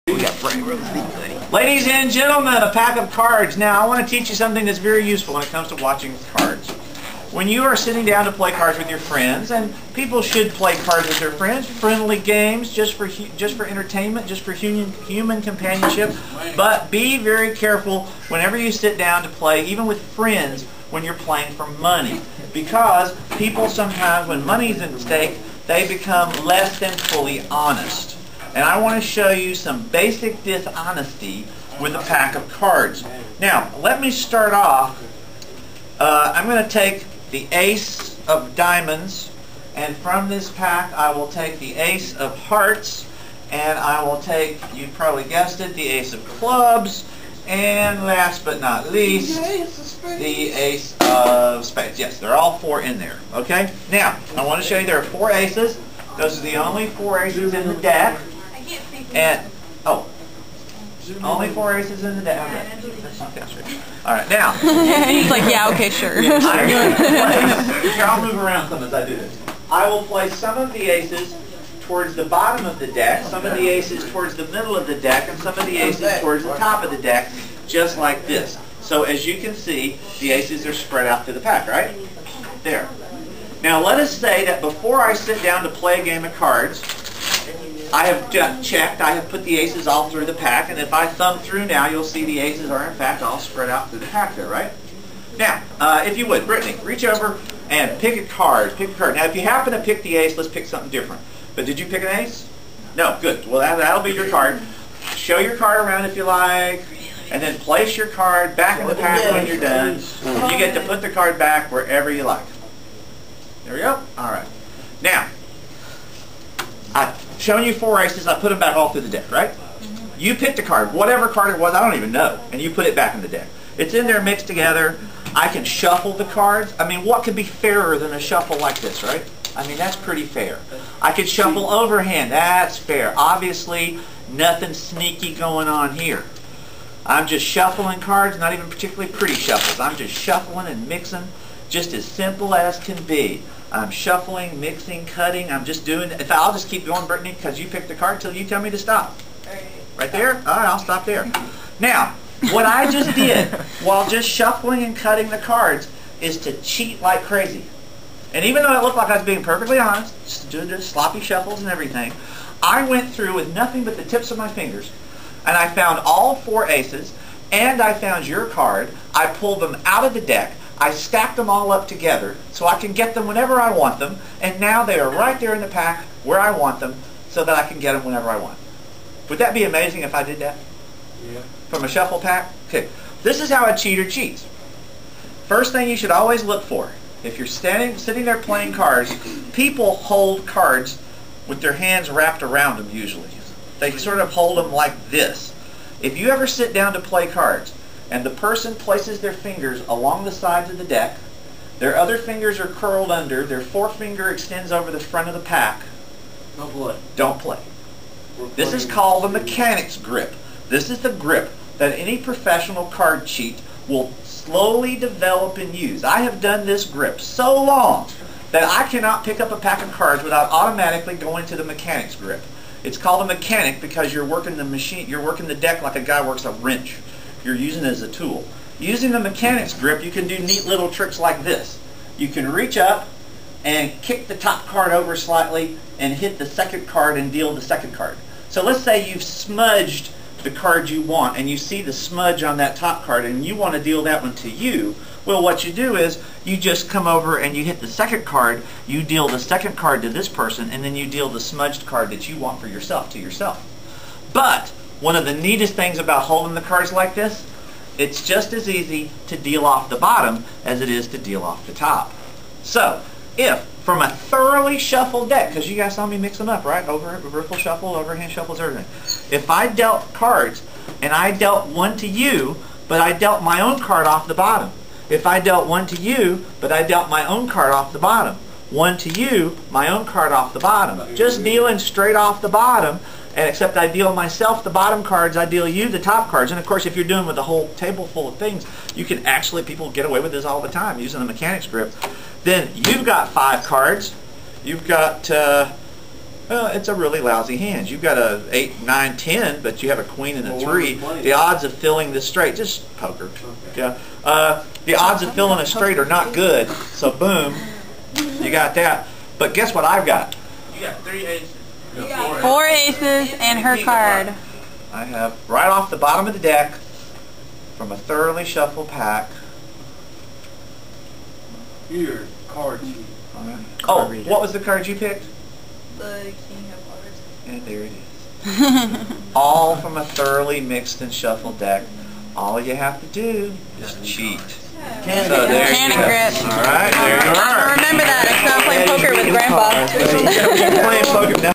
Ladies and gentlemen, a pack of cards. Now, I want to teach you something that's very useful when it comes to watching cards. When you are sitting down to play cards with your friends, and people should play cards with their friends, friendly games, just for entertainment, just for human companionship, but be very careful whenever you sit down to play, even with friends, when you're playing for money. Because people sometimes, when money's at stake, they become less than fully honest. And I want to show you some basic dishonesty with a pack of cards. Now, let me start off. I'm going to take the ace of diamonds, and from this pack I will take the ace of hearts, and I will take, you probably guessed it, the ace of clubs, and last but not least, the ace of spades. Yes, they're all four in there. Okay? Now, I want to show you there are four aces. Those are the only four aces in the deck. And, only four aces in the deck. Okay, sure. Alright, now. He's like, yeah, okay, sure. Here, I'll move around some as I do this. I will place some of the aces towards the bottom of the deck, some of the aces towards the middle of the deck, and some of the aces towards the top of the deck, just like this. So as you can see, the aces are spread out through the pack, right? There. Now let us say that before I sit down to play a game of cards, I have checked, I have put the aces all through the pack, and if I thumb through now, you'll see the aces are in fact all spread out through the pack there, right? Now, if you would, Brittany, reach over and pick a card. Pick a card. Now, if you happen to pick the ace, let's pick something different. But did you pick an ace? No, good. Well, that'll be your card. Show your card around if you like, and then place your card back in the pack when you're done. You get to put the card back wherever you like. There we go. All right. Now, I've shown you four aces. I put them back all through the deck, right? You picked a card, whatever card it was, I don't even know, and you put it back in the deck. It's in there mixed together. I can shuffle the cards. I mean, what could be fairer than a shuffle like this, right? I mean, that's pretty fair. I could shuffle overhand. That's fair. Obviously, nothing sneaky going on here. I'm just shuffling cards, not even particularly pretty shuffles. I'm just shuffling and mixing, just as simple as can be. I'm shuffling, mixing, cutting. I'm just doing it. I'll just keep going, Brittany, because you picked the card till you tell me to stop. Right there? All right, I'll stop there. Now, what I just did while just shuffling and cutting the cards is to cheat like crazy. And even though it looked like I was being perfectly honest, just doing just sloppy shuffles and everything, I went through with nothing but the tips of my fingers, and I found all four aces, and I found your card. I pulled them out of the deck. I stacked them all up together so I can get them whenever I want them, and now they are right there in the pack where I want them so that I can get them whenever I want. Would that be amazing if I did that? Yeah. From a shuffle pack? Okay. This is how a cheater cheats. First thing you should always look for, if you're sitting there playing cards, people hold cards with their hands wrapped around them usually. They sort of hold them like this. If you ever sit down to play cards, and the person places their fingers along the sides of the deck, their other fingers are curled under, their forefinger extends over the front of the pack. Don't play. Don't play. This is called a mechanic's grip. This is the grip that any professional card cheat will slowly develop and use. I have done this grip so long that I cannot pick up a pack of cards without automatically going to the mechanic's grip. It's called a mechanic because you're working the machine, you're working the deck like a guy works a wrench. You're using it as a tool. Using the mechanic's grip, you can do neat little tricks like this. You can reach up and kick the top card over slightly and hit the second card and deal the second card. So let's say you've smudged the card you want and you see the smudge on that top card and you want to deal that one to you. Well, what you do is you just come over and you hit the second card, you deal the second card to this person, and then you deal the smudged card that you want for yourself to yourself. But one of the neatest things about holding the cards like this, it's just as easy to deal off the bottom as it is to deal off the top. So, if from a thoroughly shuffled deck, because you guys saw me mix them up, right? Riffle shuffle, overhand shuffles, everything. If I dealt cards and I dealt one to you, but I dealt my own card off the bottom. If I dealt one to you, but I dealt my own card off the bottom. One to you, my own card off the bottom. Just dealing straight off the bottom. And except I deal myself the bottom cards, I deal you the top cards. And of course, if you're doing with a whole table full of things, you can actually, people get away with this all the time using the mechanic's grip. Then you've got 5 cards. You've got Well, it's a really lousy hand. You've got a 8, 9, 10, but you have a queen and a 3. The odds of filling this straight, just poker. Yeah. The odds of filling a straight are not good. So boom, you got that. But guess what I've got? You got 3 aces. You got 4 aces and her card. I have right off the bottom of the deck from a thoroughly shuffled pack. Here, card sheet. Oh, what was the card you picked? The king of hearts. And there it is. All from a thoroughly mixed and shuffled deck. All you have to do is cheat. So there Can you go. grip. All right, there you are. Remember that. It's not playing poker with Grandpa. Playing poker now.